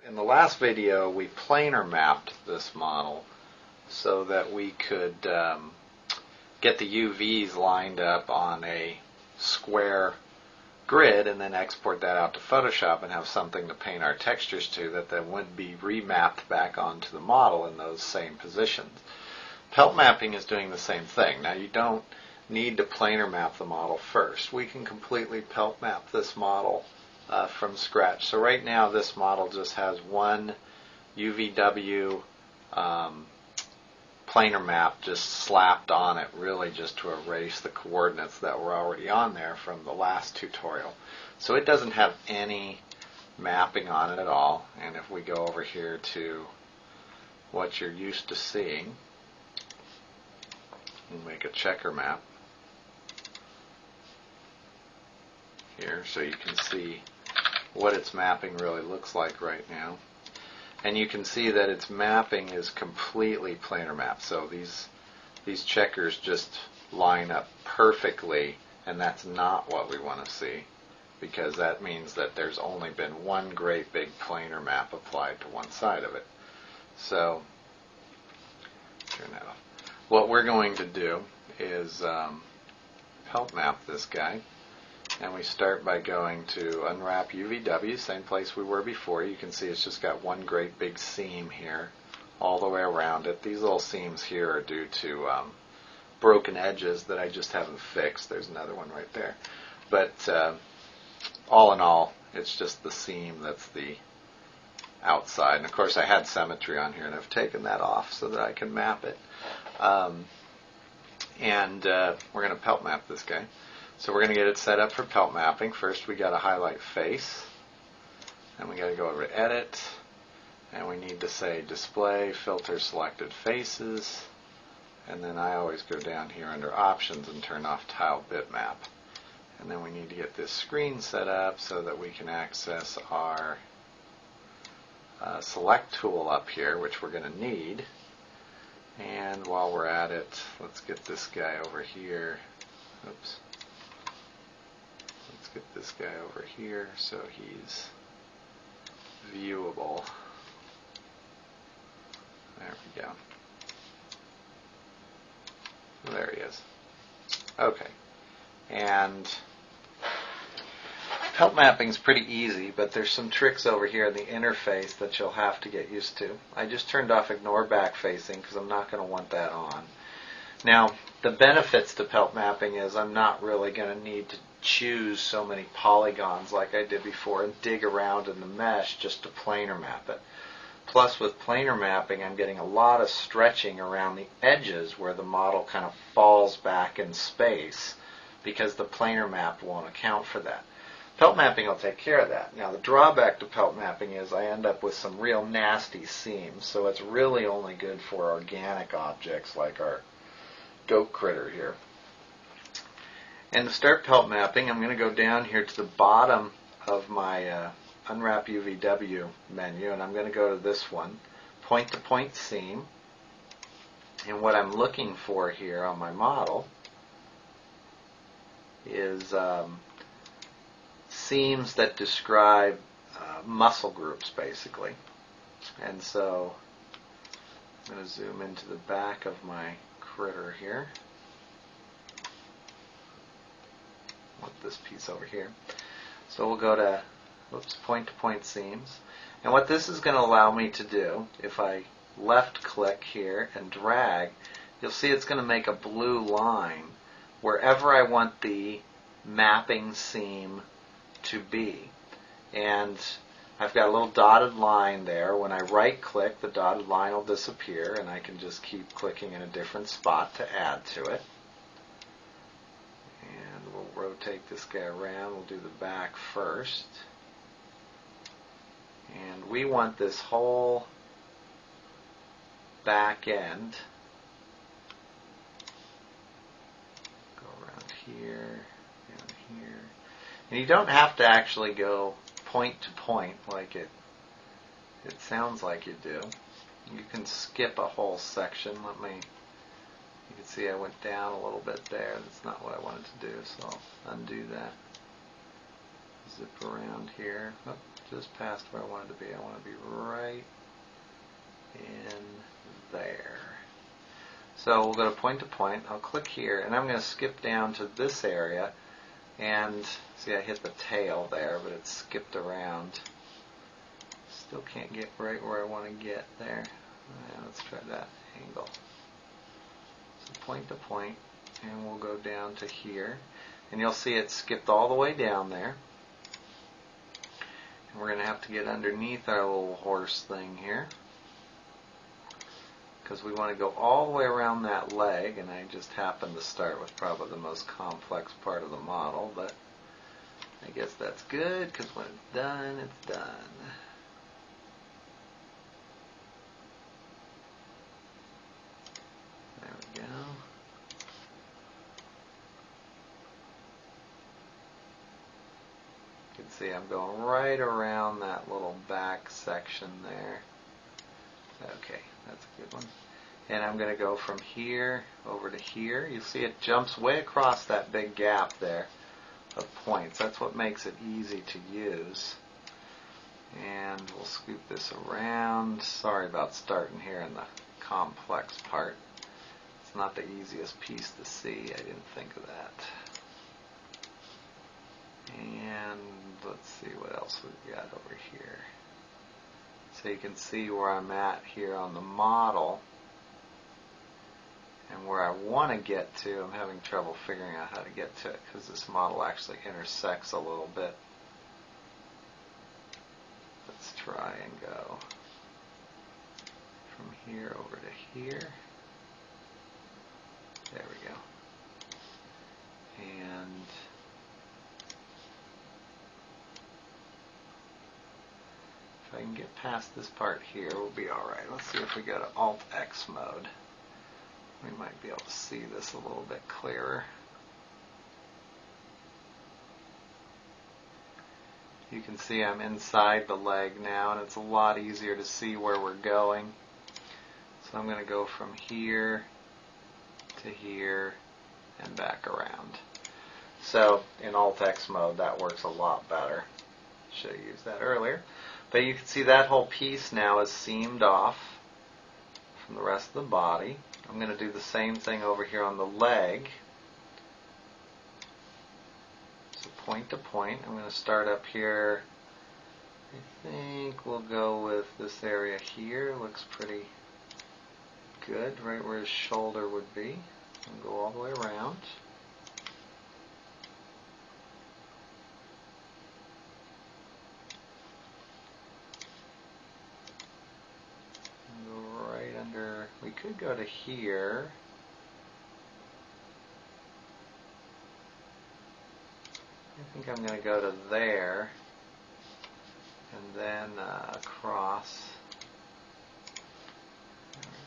In the last video, we planar mapped this model so that we could get the UVs lined up on a square grid and then export that out to Photoshop and have something to paint our textures to that then would be remapped back onto the model in those same positions. Pelt mapping is doing the same thing. Now you don't need to planar map the model first. We can completely pelt map this model from scratch. So right now this model just has one UVW planar map just slapped on it, really just to erase the coordinates that were already on there from the last tutorial. So it doesn't have any mapping on it at all. And if we go over here to what you're used to seeing, we'll make a checker map here so you can see what its mapping really looks like right now. And you can see that its mapping is completely planar map. So these checkers just line up perfectly, and that's not what we want to see, because that means that there's only been one great big planar map applied to one side of it. So turn that off. What we're going to do is pelt map this guy. And we start by going to unwrap UVW, same place we were before. You can see it's just got one great big seam here all the way around it. These little seams here are due to broken edges that I just haven't fixed. There's another one right there. But all in all, it's just the seam that's the outside. And of course I had symmetry on here and I've taken that off so that I can map it. We're going to pelt map this guy. So we're going to get it set up for pelt mapping. First we got to highlight face, and we got to go over to edit, and we need to say display filter selected faces, and then I always go down here under options and turn off tile bitmap. And then we need to get this screen set up so that we can access our select tool up here, which we're going to need. And while we're at it, let's get this guy over here. Oops. Let's get this guy over here so he's viewable. There we go. There he is. Okay. And pelt mapping is pretty easy, but there's some tricks over here in the interface that you'll have to get used to. I just turned off ignore back facing because I'm not going to want that on. Now, the benefits to pelt mapping is I'm not really going to need to choose so many polygons like I did before and dig around in the mesh just to planar map it. Plus, with planar mapping, I'm getting a lot of stretching around the edges where the model kind of falls back in space because the planar map won't account for that. Pelt mapping will take care of that. Now, the drawback to pelt mapping is I end up with some real nasty seams, so it's really only good for organic objects like our goat critter here. And to start pelt mapping, I'm going to go down here to the bottom of my Unwrap UVW menu, and I'm going to go to this one, point-to-point seam. And what I'm looking for here on my model is seams that describe muscle groups, basically. And so I'm going to zoom into the back of my critter here. Want this piece over here. So we'll go to point-to-point seams. And what this is going to allow me to do, if I left-click here and drag, you'll see it's going to make a blue line wherever I want the mapping seam to be. And I've got a little dotted line there. When I right-click, the dotted line will disappear, and I can just keep clicking in a different spot to add to it. And we'll rotate this guy around. We'll do the back first. And we want this whole back end. Go around here, down here. And you don't have to actually go point to point like it sounds like you do. You can skip a whole section. You can see I went down a little bit there. That's not what I wanted to do, so I'll undo that. zip around here. Oh, just past where I wanted to be. I want to be right in there. So we'll go to point. I'll click here, and I'm going to skip down to this area. And see, I hit the tail there, but it's skipped around. Still can't get right where I want to get there. Let's try that angle. So point to point, and we'll go down to here. And you'll see it skipped all the way down there. And we're going to have to get underneath our little horse thing here, because we want to go all the way around that leg, and I just happened to start with probably the most complex part of the model, but I guess that's good, because when it's done, it's done. There we go. You can see I'm going right around that little back section there. Okay, that's a good one. And I'm going to go from here over to here. You see it jumps way across that big gap there of points. That's what makes it easy to use. And we'll scoop this around. Sorry about starting here in the complex part. It's not the easiest piece to see. I didn't think of that. And let's see what else we've got over here. So you can see where I'm at here on the model and where I want to get to. I'm having trouble figuring out how to get to it because this model actually intersects a little bit. Let's try and go from here over to here. There we go. And if I can get past this part here, we'll be alright. Let's see if we go to Alt-X mode. We might be able to see this a little bit clearer. You can see I'm inside the leg now, and it's a lot easier to see where we're going. So I'm going to go from here to here and back around. So in Alt-X mode, that works a lot better. Should have used that earlier. But you can see that whole piece now is seamed off from the rest of the body. I'm going to do the same thing over here on the leg. So point to point. I'm going to start up here. I think we'll go with this area here. Looks pretty good, right where his shoulder would be. And go all the way around. We could go to here. I think I'm going to go to there and then across. There we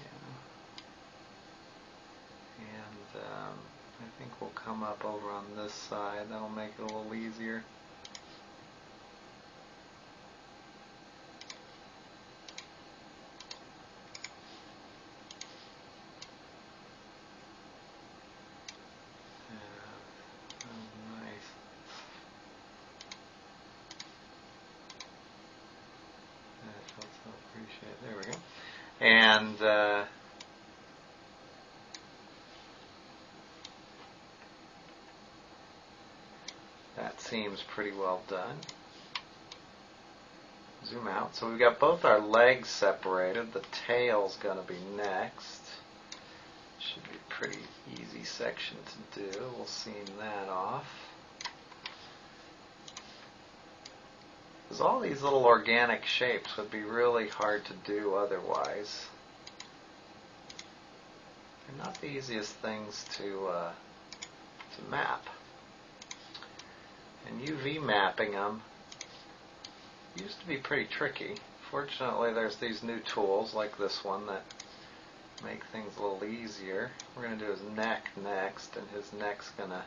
go. And I think we'll come up over on this side. That'll make it a little easier. There we go. And that seems pretty well done. Zoom out. So we've got both our legs separated. The tail's going to be next. Should be a pretty easy section to do. We'll seam that off. Because all these little organic shapes would be really hard to do otherwise. They're not the easiest things to map. And UV mapping them used to be pretty tricky. Fortunately, there's these new tools like this one that make things a little easier. We're going to do his neck next, and his neck's going to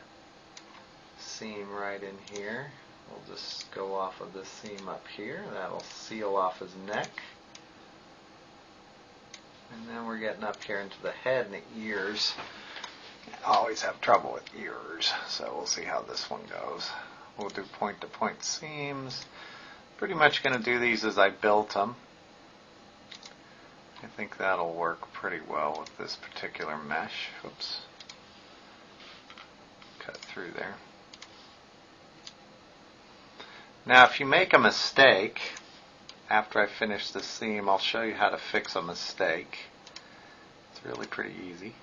seam right in here. We'll just go off of this seam up here. That'll seal off his neck. And then we're getting up here into the head and the ears. I always have trouble with ears, so we'll see how this one goes. we'll do point-to-point seams. Pretty much going to do these as I built them. I think that'll work pretty well with this particular mesh. Oops. Cut through there. Now if you make a mistake, after I finish the seam, I'll show you how to fix a mistake. It's really pretty easy.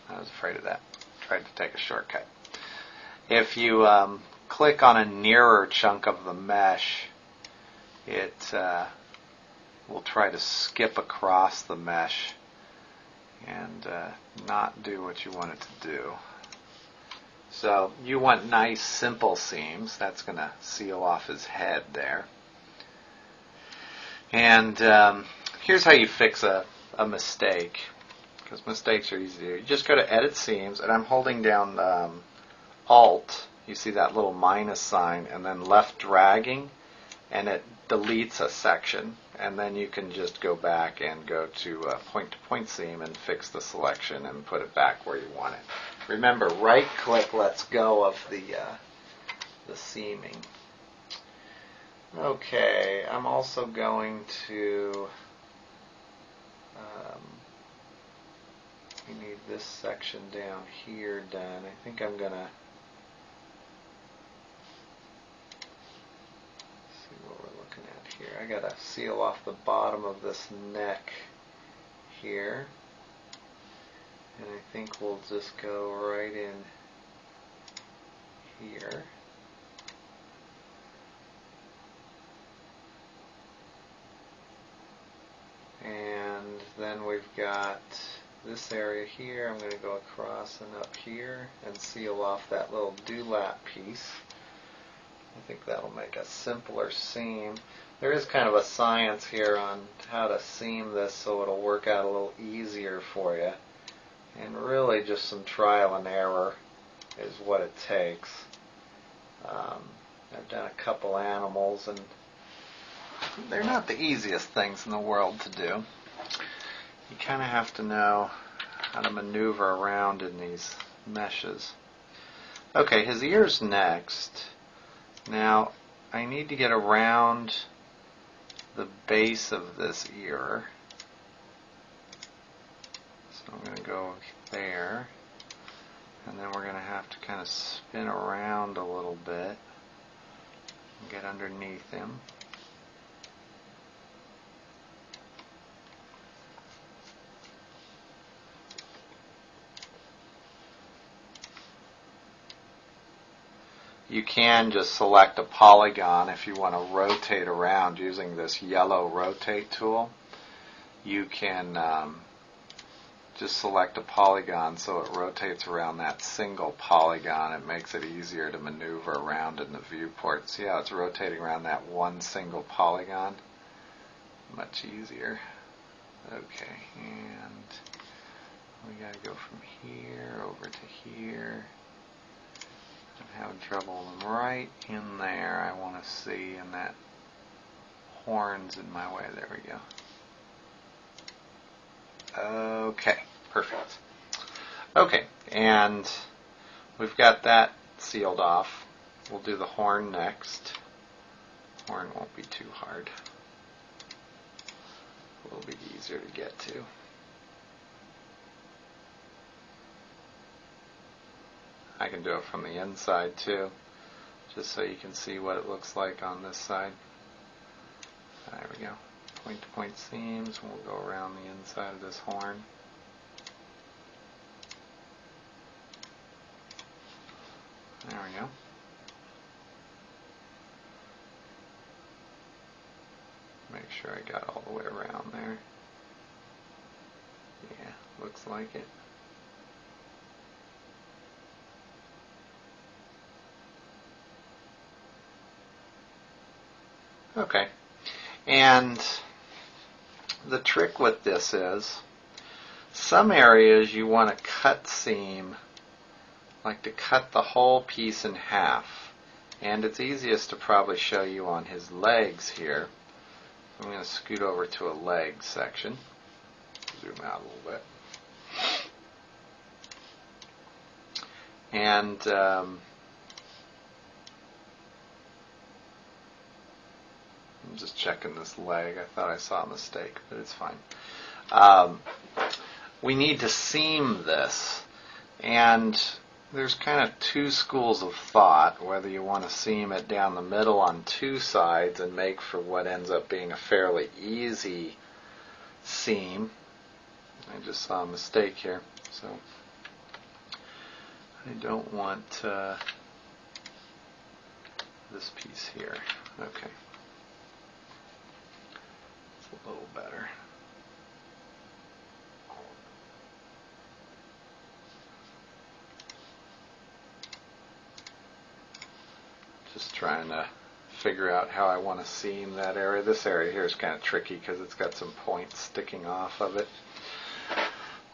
I was afraid of that. Tried to take a shortcut. If you click on a nearer chunk of the mesh, it will try to skip across the mesh and not do what you want it to do. So you want nice simple seams. That's going to seal off his head there. And here's how you fix a mistake, because mistakes are easy to do. You just go to Edit Seams, and I'm holding down Alt. You see that little minus sign, and then left dragging, and it deletes a section. And then you can just go back and go to point-to-point seam and fix the selection and put it back where you want it. Remember, right-click lets go of the seaming. Okay, I'm also going to we need this section down here done. I think I'm going to see what we're looking at here. I got to seal off the bottom of this neck here. And I think we'll just go right in here. And then we've got this area here. I'm going to go across and up here and seal off that little dewlap piece. I think that'll make a simpler seam. There is kind of a science here on how to seam this so it'll work out a little easier for you. And really just some trial and error is what it takes. I've done a couple animals, and they're not the easiest things in the world to do. You kind of have to know how to maneuver around in these meshes. Okay, his ear's next. Now, I need to get around the base of this ear. So I'm going to go there, and then we're going to have to kind of spin around a little bit and get underneath him. You can just select a polygon if you want to rotate around using this yellow rotate tool. You can just select a polygon so it rotates around that single polygon. It makes it easier to maneuver around in the viewport. See how it's rotating around that one single polygon? Much easier. Okay, and we got to go from here over to here. I'm having trouble. I'm right in there. I want to see, and that horn's in my way. There we go. Okay, perfect. Okay, and we've got that sealed off. We'll do the horn next. Horn won't be too hard. A little bit easier to get to. I can do it from the inside too, just so you can see what it looks like on this side. There we go. Point-to-point seams, and we'll go around the inside of this horn. There we go. Make sure I got all the way around there. Yeah, looks like it. Okay, and the trick with this is some areas you want to cut seam, like to cut the whole piece in half, and it's easiest to probably show you on his legs here. I'm going to scoot over to a leg section, zoom out a little bit. And I'm just checking this leg. I thought I saw a mistake, but it's fine. We need to seam this, and there's kind of two schools of thought, whether you want to seam it down the middle on two sides and make for what ends up being a fairly easy seam. I just saw a mistake here, so I don't want this piece here. Okay, it's a little better. Just trying to figure out how I want to seam that area. This area here is kind of tricky because it's got some points sticking off of it.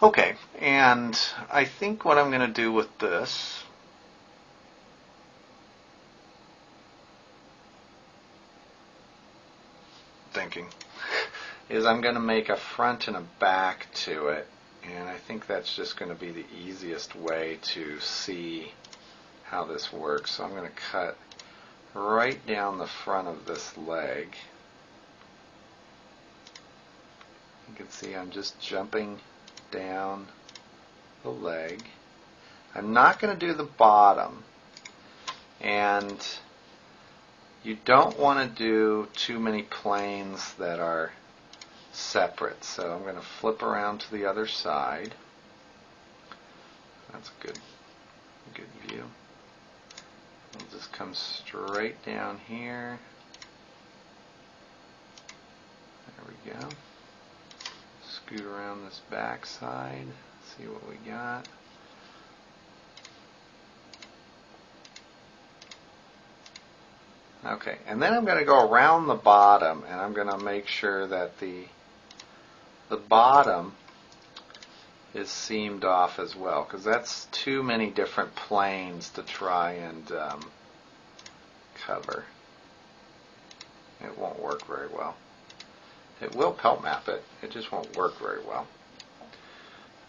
Okay, and I think what I'm going to do with this is I'm going to make a front and a back to it, and I think that's just going to be the easiest way to see how this works. So I'm going to cut right down the front of this leg. You can see I'm just jumping down the leg. I'm not going to do the bottom, and you don't want to do too many planes that are separate. So I'm going to flip around to the other side. That's a good view. We'll just come straight down here. There we go. Scoot around this back side, see what we got. Okay, and then I'm going to go around the bottom, and I'm going to make sure that the bottom is seamed off as well, because that's too many different planes to try and cover. It won't work very well. It will pelt map it, it just won't work very well.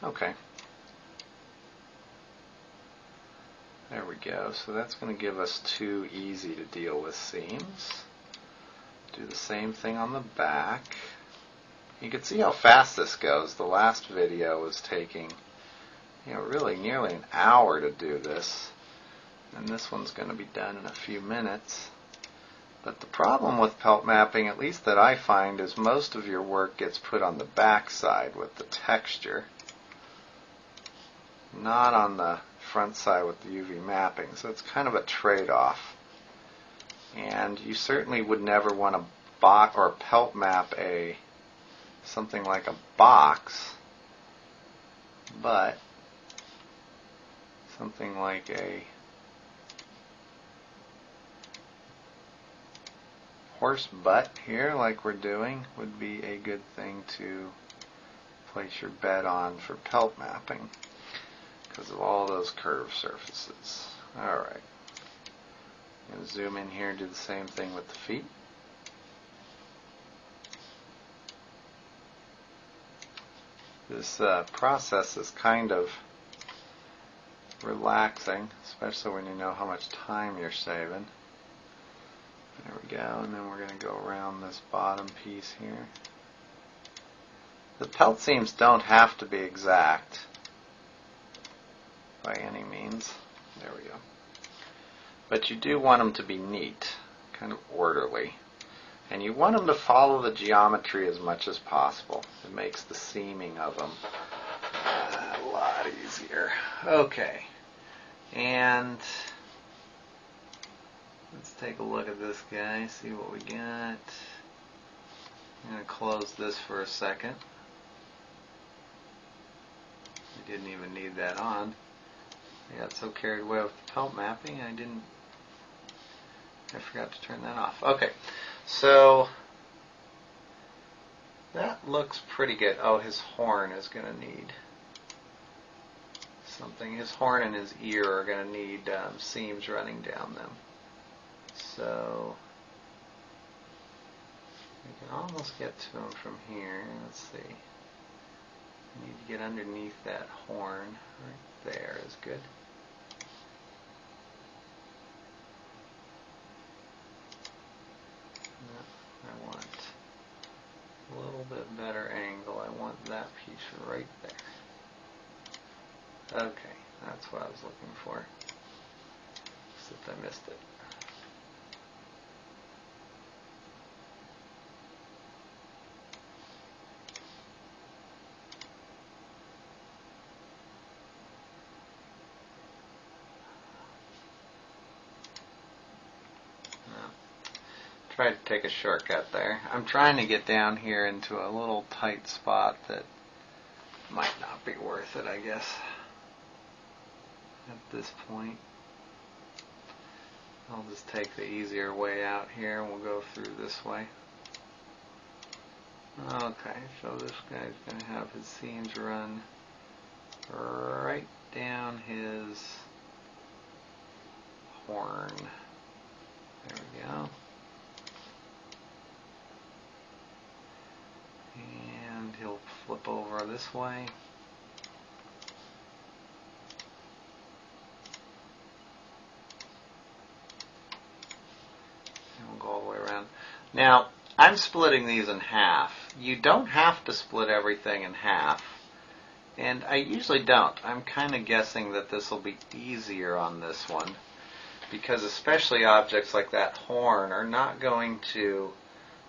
Okay. There we go. So that's going to give us two easy to deal with seams. Do the same thing on the back. You can see how fast this goes. The last video was taking, really nearly an hour to do this, and this one's going to be done in a few minutes. But the problem with pelt mapping, at least that I find, is most of your work gets put on the back side with the texture, not on the front side with the UV mapping. So it's kind of a trade-off. And you certainly would never want to box or pelt map something like a box, but something like a horse butt here, like we're doing, would be a good thing to place your bed on for pelt mapping because of all those curved surfaces. Alright, I'm going to zoom in here and do the same thing with the feet. This process is kind of relaxing, especially when you know how much time you're saving. There we go, and then we're going to go around this bottom piece here. The pelt seams don't have to be exact by any means. There we go. But you do want them to be neat, kind of orderly. And you want them to follow the geometry as much as possible. It makes the seaming of them a lot easier. Okay, and let's take a look at this guy, see what we got. I'm going to close this for a second. I didn't even need that on. I got so carried away with the pelt mapping, I forgot to turn that off. Okay, so that looks pretty good. Oh, his horn is going to need something. His horn and his ear are going to need seams running down them. So we can almost get to him from here. Let's see. I need to get underneath that horn. Right there is good. piece right there. Okay, that's what I was looking for. Except I missed it. Tried to take a shortcut there. I'm trying to get down here into a little tight spot that might not be worth it, I guess, at this point. I'll just take the easier way out here and we'll go through this way. Okay, so this guy's going to have his seams run right down his horn. There we go. And he'll flip over this way. And we'll go all the way around. Now, I'm splitting these in half. You don't have to split everything in half. And I usually don't. I'm kind of guessing that this will be easier on this one, because especially objects like that horn are not going to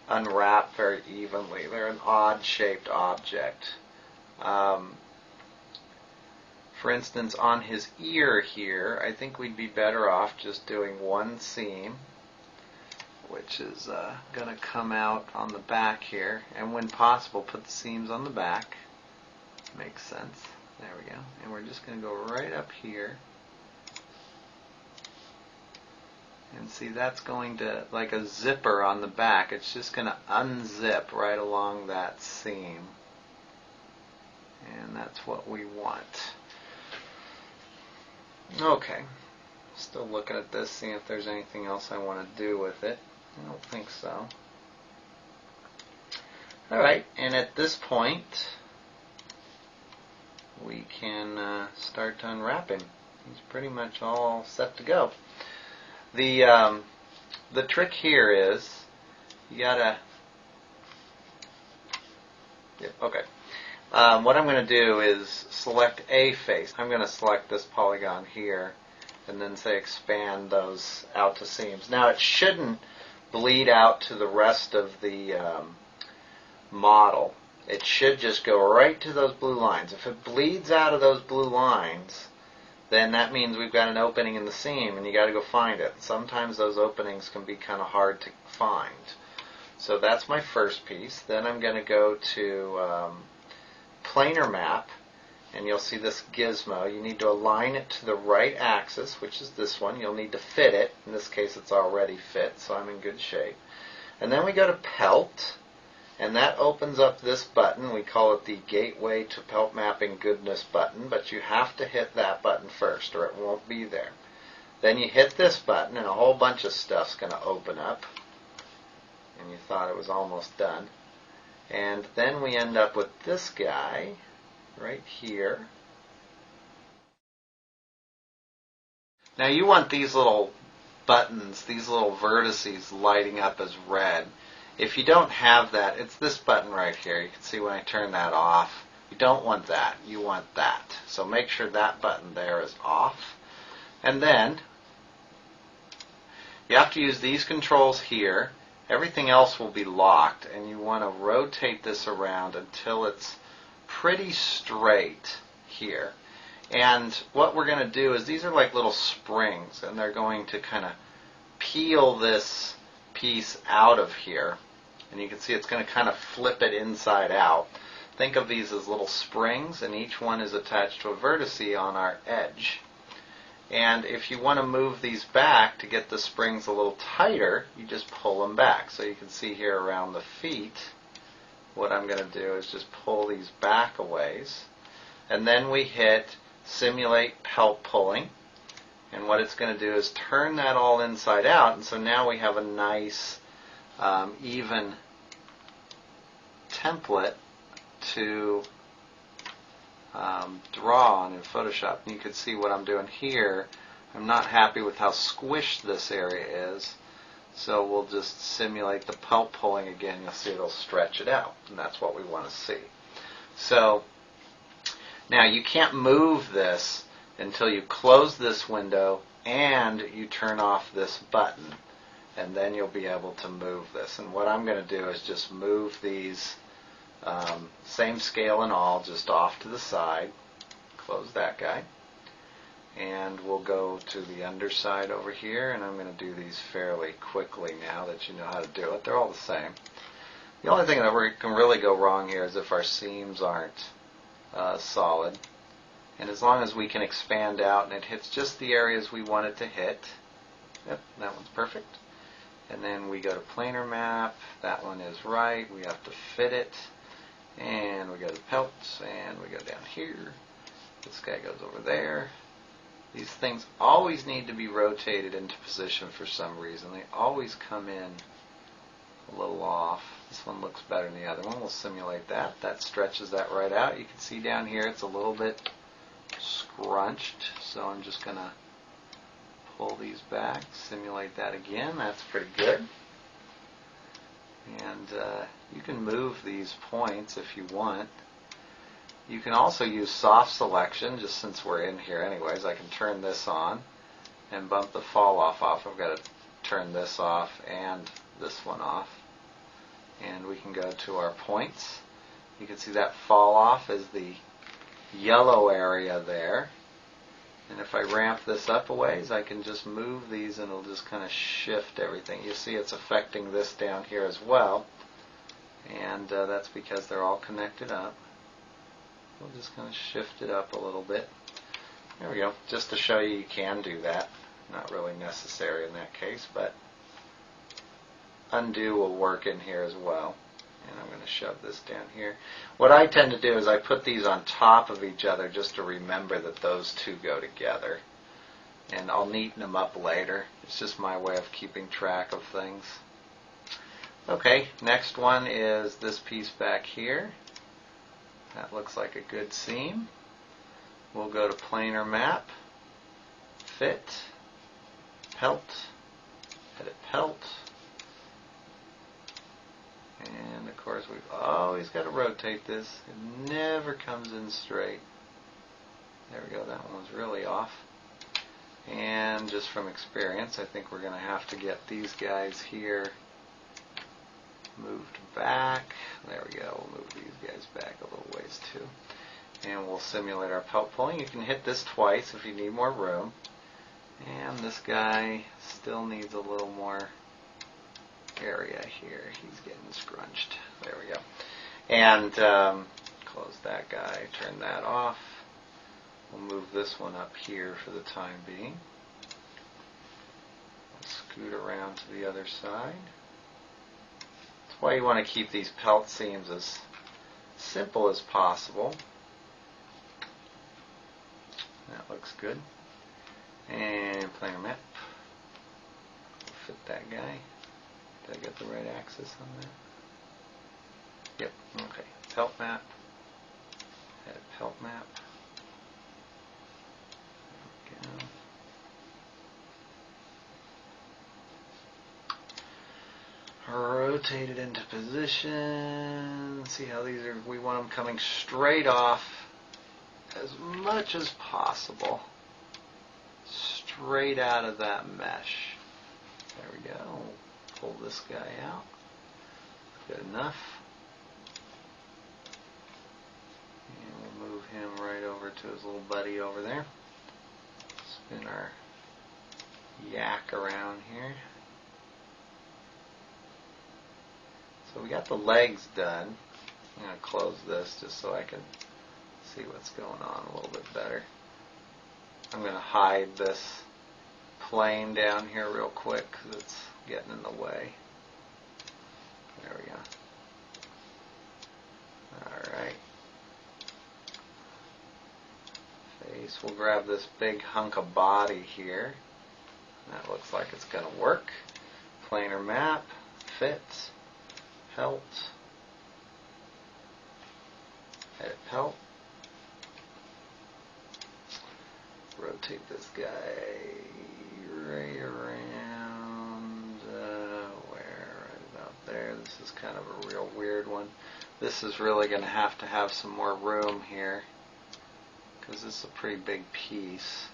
unwrap very evenly. They're an odd-shaped object. For instance, on his ear here, I think we'd be better off just doing one seam, which is going to come out on the back here, and when possible, put the seams on the back. Makes sense. There we go. And we're just going to go right up here. And see, that's going to, like a zipper on the back, it's just going to unzip right along that seam. And that's what we want. Okay. Still looking at this, seeing if there's anything else I want to do with it. I don't think so. Alright, and at this point, we can start to unwrap him. He's pretty much all set to go. The trick here is you gotta. Yep, okay. What I'm going to do is select a face. I'm going to select this polygon here, and then say expand those out to seams. Now it shouldn't bleed out to the rest of the model. It should just go right to those blue lines. If it bleeds out of those blue lines, then that means we've got an opening in the seam and you got to go find it. Sometimes those openings can be kind of hard to find. So that's my first piece. Then I'm going to go to planar map, and you'll see this gizmo. You need to align it to the right axis, which is this one. You'll need to fit it. In this case it's already fit, so I'm in good shape. And then we go to Pelt, and that opens up this button. We call it the Gateway to Pelt Mapping Goodness button, but you have to hit that button first or it won't be there. Then you hit this button and a whole bunch of stuff's going to open up, and you thought it was almost done. And then we end up with this guy right here. Now you want these little buttons, these little vertices lighting up as red. If you don't have that, it's this button right here. You can see when I turn that off. You don't want that. You want that. So make sure that button there is off. And then you have to use these controls here. Everything else will be locked, and you want to rotate this around until it's pretty straight here. And what we're going to do is these are like little springs, and they're going to kind of peel this piece out of here. And you can see it's going to kind of flip it inside out. Think of these as little springs, and each one is attached to a vertice on our edge. And if you want to move these back to get the springs a little tighter, you just pull them back. So you can see here around the feet, what I'm going to do is just pull these back a ways. And then we hit Simulate Pelt Pulling. And what it's going to do is turn that all inside out. And so now we have a nice, even template to draw on in Photoshop. And you can see what I'm doing here. I'm not happy with how squished this area is, so we'll just simulate the pelt pulling again. You'll see it'll stretch it out, and that's what we want to see. So Now you can't move this until you close this window and you turn off this button, and then you'll be able to move this. And what I'm going to do is just move these, same scale and all, just off to the side. Close that guy. And we'll go to the underside over here, and I'm going to do these fairly quickly now that you know how to do it. They're all the same. The only thing that can really go wrong here is if our seams aren't solid. And as long as we can expand out and it hits just the areas we want it to hit. Yep, that one's perfect. And then we go to planar map. That one is right. We have to fit it. And we go to Pelt, and we go down here. This guy goes over there. These things always need to be rotated into position for some reason. They always come in a little off. This one looks better than the other one. We'll simulate that. That stretches that right out. You can see down here it's a little bit scrunched, so I'm just going to pull these back, simulate that again. That's pretty good. And you can move these points if you want. You can also use soft selection, just since we're in here anyways. I can turn this on and bump the fall off. I've got to turn this off and this one off. And we can go to our points. You can see that fall off is the yellow area there. And if I ramp this up a ways, I can just move these and it'll just kind of shift everything. You see it's affecting this down here as well. And that's because they're all connected up. We'll just kind of shift it up a little bit. There we go. Just to show you can do that. Not really necessary in that case, but undo will work in here as well. And I'm going to shove this down here. What I tend to do is I put these on top of each other just to remember that those two go together. And I'll neaten them up later. It's just my way of keeping track of things. Okay, next one is this piece back here. That looks like a good seam. We'll go to planar map, fit, pelt, edit pelt. And of course we've always got to rotate this. It never comes in straight. There we go, that one was really off. And just from experience, I think we're going to have to get these guys here moved back. There we go. We'll move these guys back a little ways too. And we'll simulate our pelt pulling. You can hit this twice if you need more room. And this guy still needs a little more area here. He's getting scrunched. There we go. And close that guy. Turn that off. We'll move this one up here for the time being. Scoot around to the other side. That's why you want to keep these pelt seams as simple as possible. That looks good. And planar map. Fit that guy. Did I get the right axis on that? Yep. Okay. Pelt map. Edit pelt map. There we go. Rotate it into position. See how these are, we want them coming straight off as much as possible. Straight out of that mesh. There we go. Pull this guy out. Good enough. And we'll move him right over to his little buddy over there. Spin our yak around here. So we got the legs done. I'm going to close this just so I can see what's going on a little bit better. I'm going to hide this plane down here real quick because it's getting in the way. There we go. Alright. Face. We'll grab this big hunk of body here. That looks like it's going to work. Planar map. Fit. Pelt. Edit pelt. Rotate this guy right around, right about there. This is kind of a real weird one. This is really going to have some more room here. because this is a pretty big piece.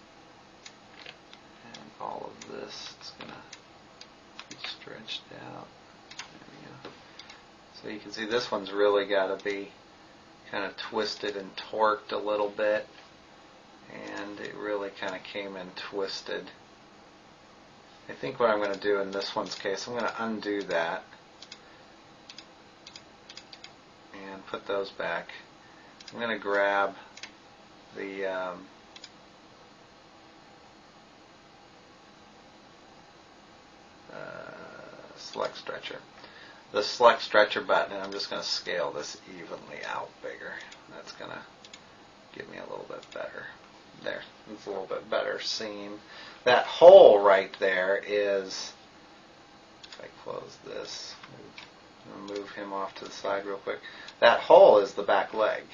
And all of this, it's going to be stretched out. There we go. So you can see this one's really got to be kind of twisted and torqued a little bit. And it really kind of came in twisted. I think what I'm going to do in this one's case, I'm going to undo that and put those back. I'm going to grab the select stretcher. The select stretcher button, and I'm just going to scale this evenly out bigger. That's going to give me a little bit better. There, it's a little bit better seam. That hole right there is, if I close this, I'm going to move him off to the side real quick. That hole is the back leg.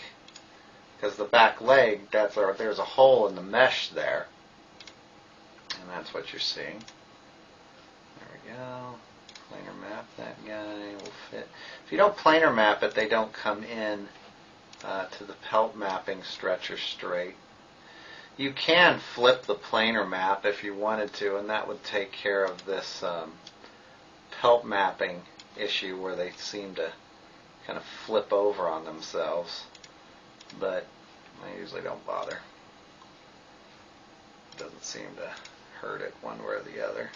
Because the back leg, there's a hole in the mesh there. And that's what you're seeing. There we go. Planar map that guy will fit. If you don't planar map it, they don't come in to the Pelt mapping stretcher straight. You can flip the planar map if you wanted to, and that would take care of this Pelt mapping issue where they seem to kind of flip over on themselves. But I usually don't bother. It doesn't seem to hurt it one way or the other.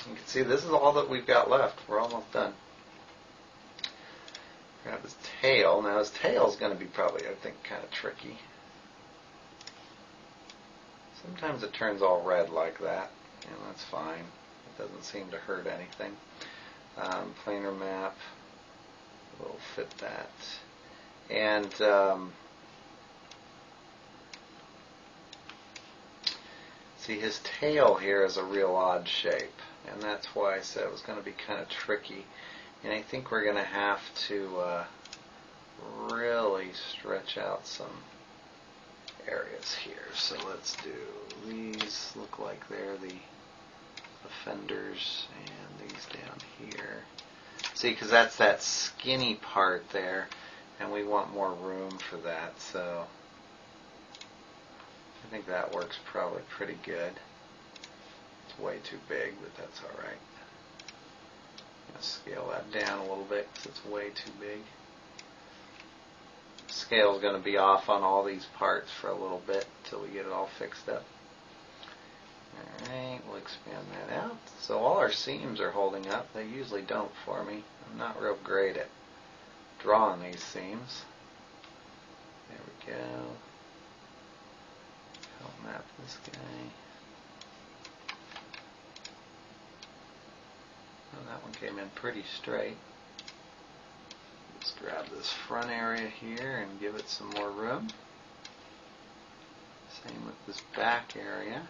You can see this is all that we've got left. We're almost done. Grab his tail. Now his tail is going to be probably, I think, kind of tricky. Sometimes it turns all red like that, and that's fine. It doesn't seem to hurt anything. Planar map will fit that. And see, his tail here is a real odd shape, and that's why I said it was going to be kind of tricky. And I think we're going to have to really stretch out some areas here. So let's do these. Look like they're the fenders, and these down here. See, because that's that skinny part there, and we want more room for that. So I think that works probably pretty good. It's way too big, but that's all right. I'm going to scale that down a little bit because it's way too big. Scale is going to be off on all these parts for a little bit until we get it all fixed up. Alright, we'll expand that out. So all our seams are holding up. They usually don't for me. I'm not real great at drawing these seams. There we go. Help map this guy. Oh, that one came in pretty straight. Let's grab this front area here and give it some more room. Same with this back area.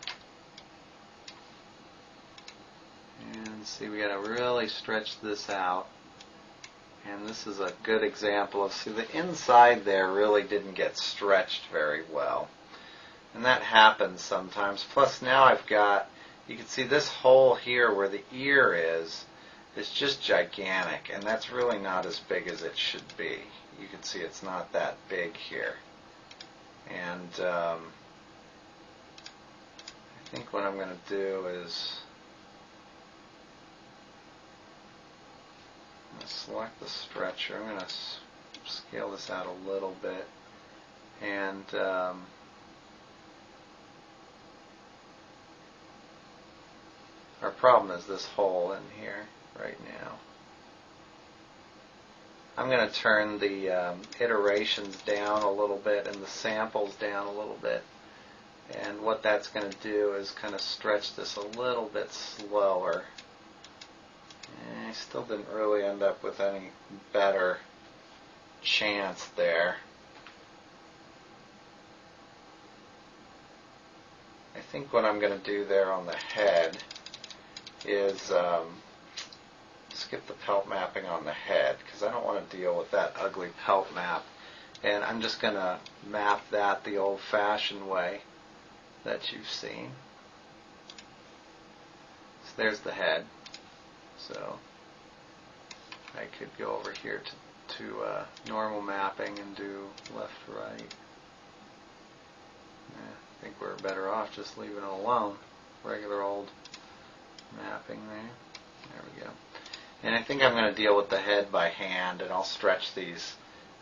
And see, we got to really stretch this out. And this is a good example of, see, the inside there really didn't get stretched very well. And that happens sometimes. Plus now I've got, you can see this hole here where the ear is just gigantic. And that's really not as big as it should be. You can see it's not that big here. And I think what I'm going to do is I'm going to select the stretcher. I'm going to scale this out a little bit, and our problem is this hole in here right now. I'm going to turn the iterations down a little bit and the samples down a little bit, and what that's going to do is kind of stretch this a little bit slower. I still didn't really end up with any better chance there. I think what I'm going to do there on the head is skip the pelt mapping on the head, because I don't want to deal with that ugly pelt map. And I'm just going to map that the old-fashioned way that you've seen. So there's the head. So I could go over here to normal mapping and do left to right. I think we're better off just leaving it alone. Regular old mapping there. There we go. And I think I'm going to deal with the head by hand, and I'll stretch these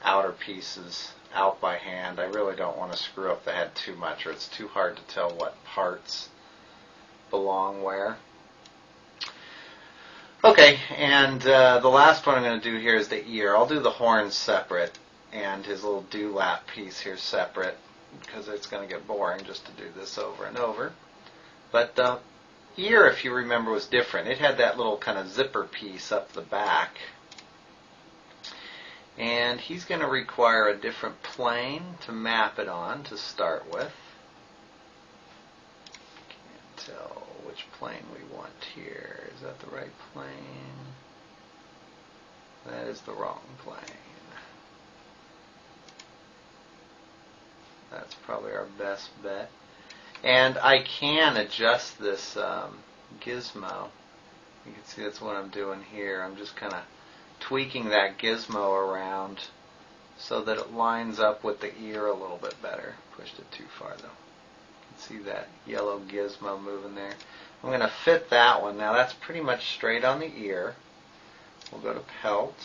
outer pieces out by hand. I really don't want to screw up the head too much, or it's too hard to tell what parts belong where. Okay, and the last one I'm going to do here is the ear. I'll do the horns separate and his little dewlap piece here separate, because it's going to get boring just to do this over and over. But the ear, if you remember, was different. It had that little kind of zipper piece up the back. And he's going to require a different plane to map it on to start with. Can't tell which plane we want here. Is that the right plane? That is the wrong plane. That's probably our best bet. And I can adjust this gizmo. You can see that's what I'm doing here. I'm just kind of tweaking that gizmo around so that it lines up with the ear a little bit better. Pushed it too far though. You can see that yellow gizmo moving there. I'm going to fit that one. Now that's pretty much straight on the ear. We'll go to Pelt.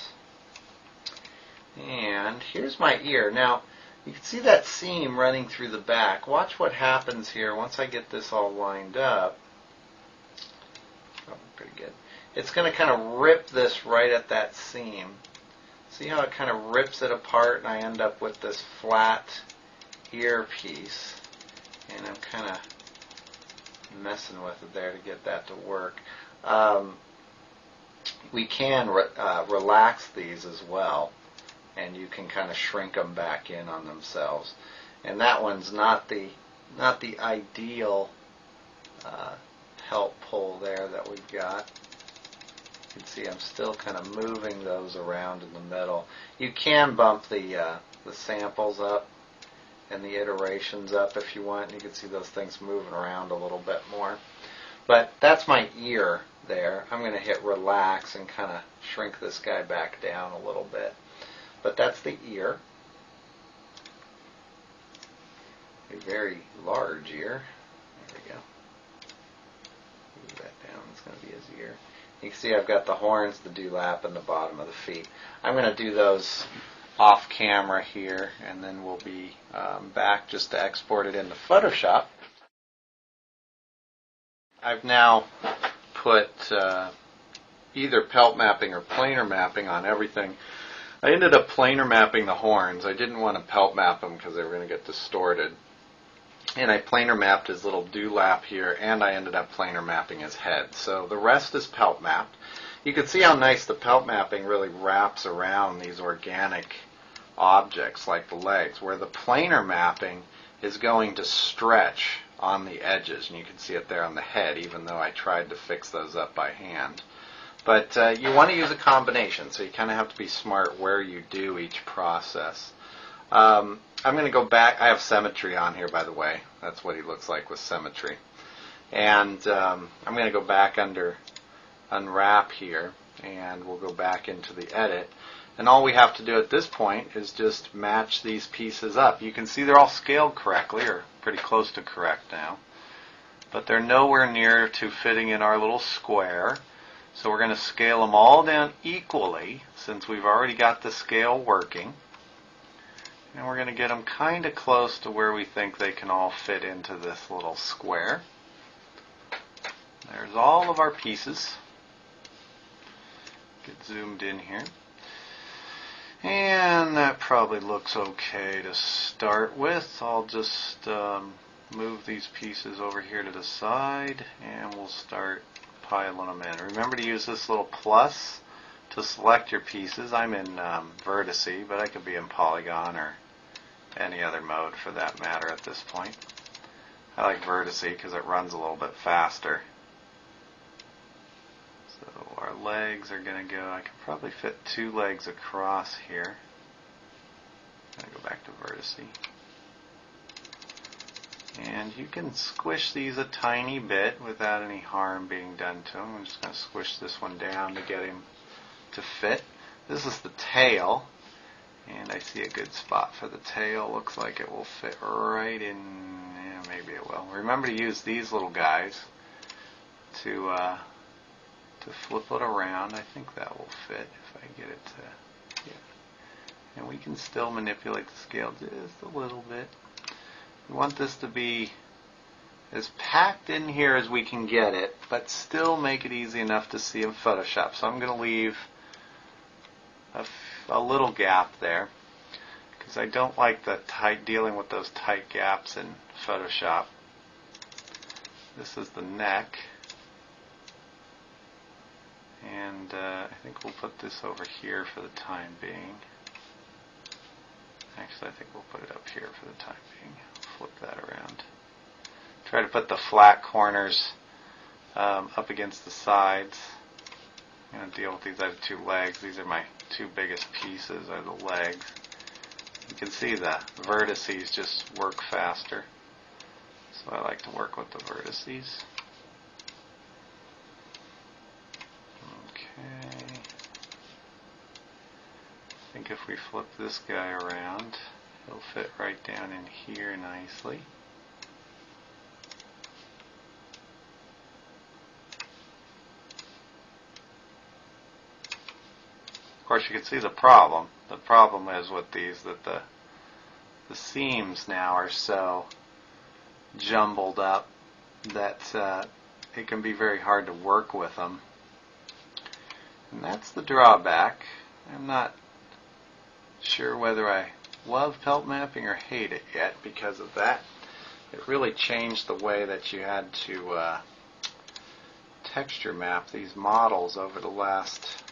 And here's my ear. Now you can see that seam running through the back. Watch what happens here once I get this all lined up. Probably pretty good. It's going to kind of rip this right at that seam. See how it kind of rips it apart, and I end up with this flat ear piece. And I'm kind of messing with it there to get that to work. We can relax these as well, and you can kind of shrink them back in on themselves. And that one's not the ideal help pull there that we've got. You can see I'm still kind of moving those around in the middle. You can bump the samples up and the iterations up if you want. You can see those things moving around a little bit more. But that's my ear there. I'm going to hit relax and kind of shrink this guy back down a little bit. But that's the ear. A very large ear. There we go. Move that down. It's going to be his ear. You can see I've got the horns, the dewlap, and the bottom of the feet. I'm going to do those off camera here, and then we'll be back just to export it into Photoshop. I've now put either pelt mapping or planar mapping on everything. I ended up planar mapping the horns. I didn't want to pelt map them because they were going to get distorted. And I planar mapped his little dewlap here, and I ended up planar mapping his head. So the rest is pelt mapped. You can see how nice the pelt mapping really wraps around these organic objects like the legs, where the planar mapping is going to stretch on the edges, and you can see it there on the head, even though I tried to fix those up by hand. But you want to use a combination, so you kind of have to be smart where you do each process. I'm going to go back. I have symmetry on here, by the way. That's what he looks like with symmetry. And I'm going to go back under Unwrap here, and we'll go back into the Edit. And all we have to do at this point is just match these pieces up. You can see they're all scaled correctly, or pretty close to correct now. But they're nowhere near to fitting in our little square. So we're going to scale them all down equally, since we've already got the scale working. And we're going to get them kind of close to where we think they can all fit into this little square. There's all of our pieces. Get zoomed in here. And that probably looks okay to start with. I'll just move these pieces over here to the side, and we'll start piling them in. Remember to use this little plus to select your pieces. I'm in vertice, but I could be in polygon or any other mode for that matter at this point. I like vertice because it runs a little bit faster. So our legs are going to go, I can probably fit 2 legs across here. I'm going to go back to vertice. And you can squish these a tiny bit without any harm being done to them. I'm just going to squish this one down to get him to fit. This is the tail. And I see a good spot for the tail. Looks like it will fit right in. Yeah, maybe it will. Remember to use these little guys to flip it around. I think that will fit if I get it to, yeah. And we can still manipulate the scale just a little bit. We want this to be as packed in here as we can get it, but still make it easy enough to see in Photoshop. So I'm going to leave a little gap there because I don't like dealing with those tight gaps in Photoshop. This is the neck, and I think we'll put this over here for the time being. Actually, I think we'll put it up here for the time being. Flip that around. Try to put the flat corners up against the sides. I'm going to deal with these. I have two legs. These are my two biggest pieces, are the legs. You can see the vertices just work faster. So I like to work with the vertices. Okay. I think if we flip this guy around, he'll fit right down in here nicely. Of course, you can see the problem. The problem is with these that the seams now are so jumbled up that it can be very hard to work with them. And that's the drawback. I'm not sure whether I love pelt mapping or hate it yet because of that. It really changed the way that you had to texture map these models over the last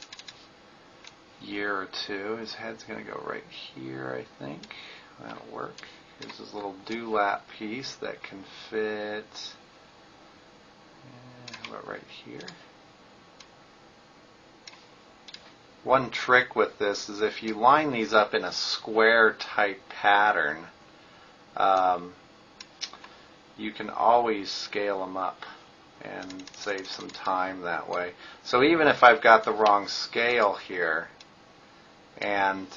year or two. His head's going to go right here, I think. That'll work. Here's this little dewlap piece that can fit, how about right here? One trick with this is if you line these up in a square type pattern, you can always scale them up and save some time that way. So even if I've got the wrong scale here, and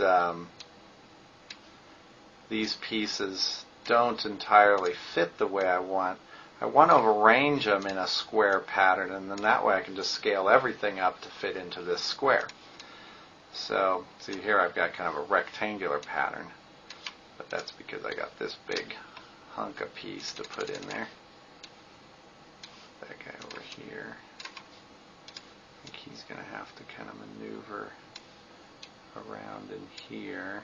these pieces don't entirely fit the way I want to arrange them in a square pattern, and then that way I can just scale everything up to fit into this square. So see here I've got kind of a rectangular pattern, but that's because I got this big hunk of piece to put in there. That guy over here, I think he's going to have to kind of maneuver around in here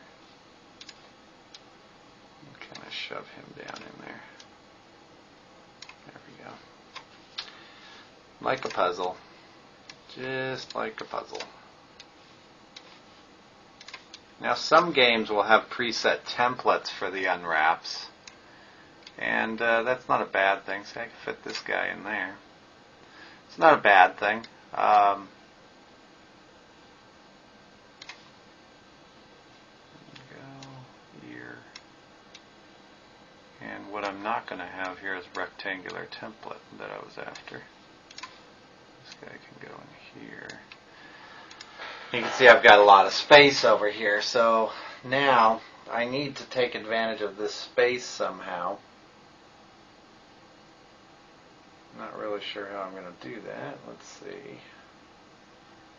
and kind of shove him down in there. There we go. Like a puzzle. Just like a puzzle. Now some games will have preset templates for the unwraps, and that's not a bad thing. So I can fit this guy in there. It's not a bad thing. And what I'm not going to have here is rectangular template that I was after. This guy can go in here. You can see I've got a lot of space over here, so now I need to take advantage of this space somehow. Not really sure how I'm going to do that. Let's see.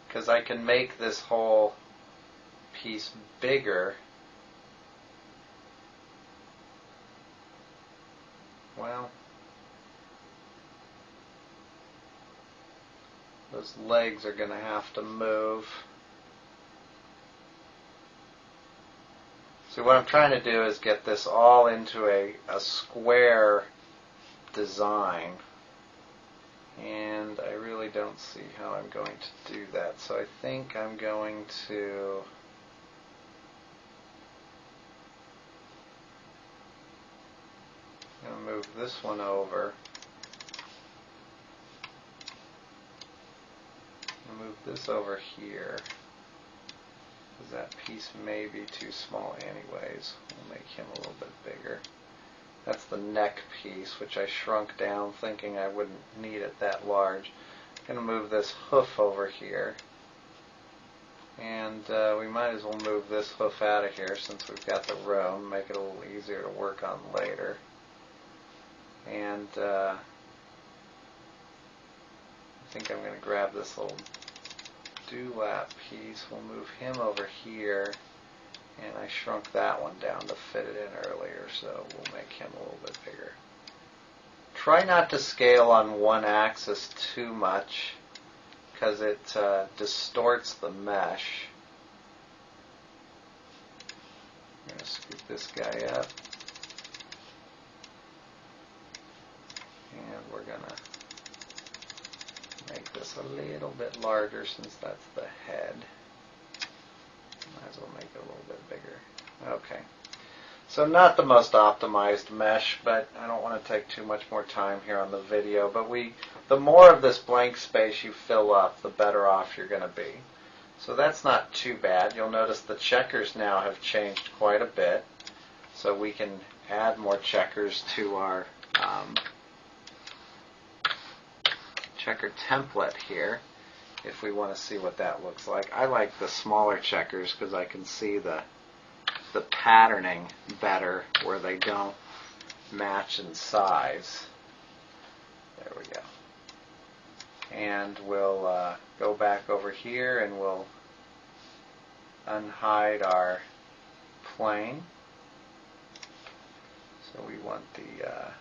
Because I can make this whole piece bigger. Well, those legs are going to have to move. So what I'm trying to do is get this all into a square design. And I really don't see how I'm going to do that. So I think I'm going to move this one over. Move this over here, because that piece may be too small anyways. We'll make him a little bit bigger. That's the neck piece, which I shrunk down thinking I wouldn't need it that large. I'm going to move this hoof over here. And we might as well move this hoof out of here since we've got the room, make it a little easier to work on later. And I think I'm going to grab this little dewlap piece. We'll move him over here, and I shrunk that one down to fit it in earlier, so we'll make him a little bit bigger. Try not to scale on one axis too much because it distorts the mesh. I'm going to scoop this guy up, and we're going to make this a little bit larger since that's the head. Might as well make it a little bit bigger. Okay. So not the most optimized mesh, but I don't want to take too much more time here on the video. But the more of this blank space you fill up, the better off you're going to be. So that's not too bad. You'll notice the checkers now have changed quite a bit. So we can add more checkers to our checker template here if we want to see what that looks like. I like the smaller checkers because I can see the patterning better where they don't match in size. There we go. And we'll go back over here and we'll unhide our plane. So we want the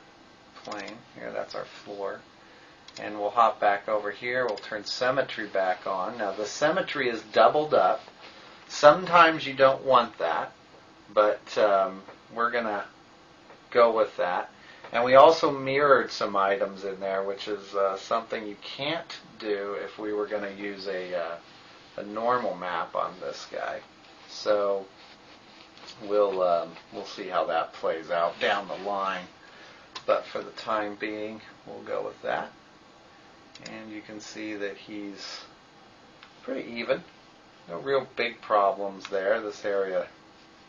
plane here, that's our floor. And we'll hop back over here, we'll turn symmetry back on. Now the symmetry is doubled up. Sometimes you don't want that, but we're going to go with that. And we also mirrored some items in there, which is something you can't do if we were going to use a normal map on this guy. So we'll see how that plays out down the line. But for the time being, we'll go with that. And you can see that he's pretty even. No real big problems there. This area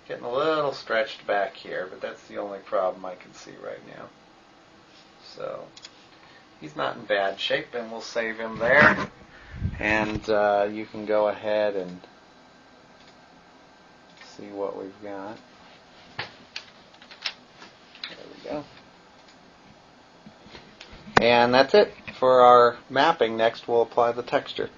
getting a little stretched back here, but that's the only problem I can see right now. So he's not in bad shape, and we'll save him there. And you can go ahead and see what we've got. There we go. And that's it for our mapping. Next we'll apply the texture.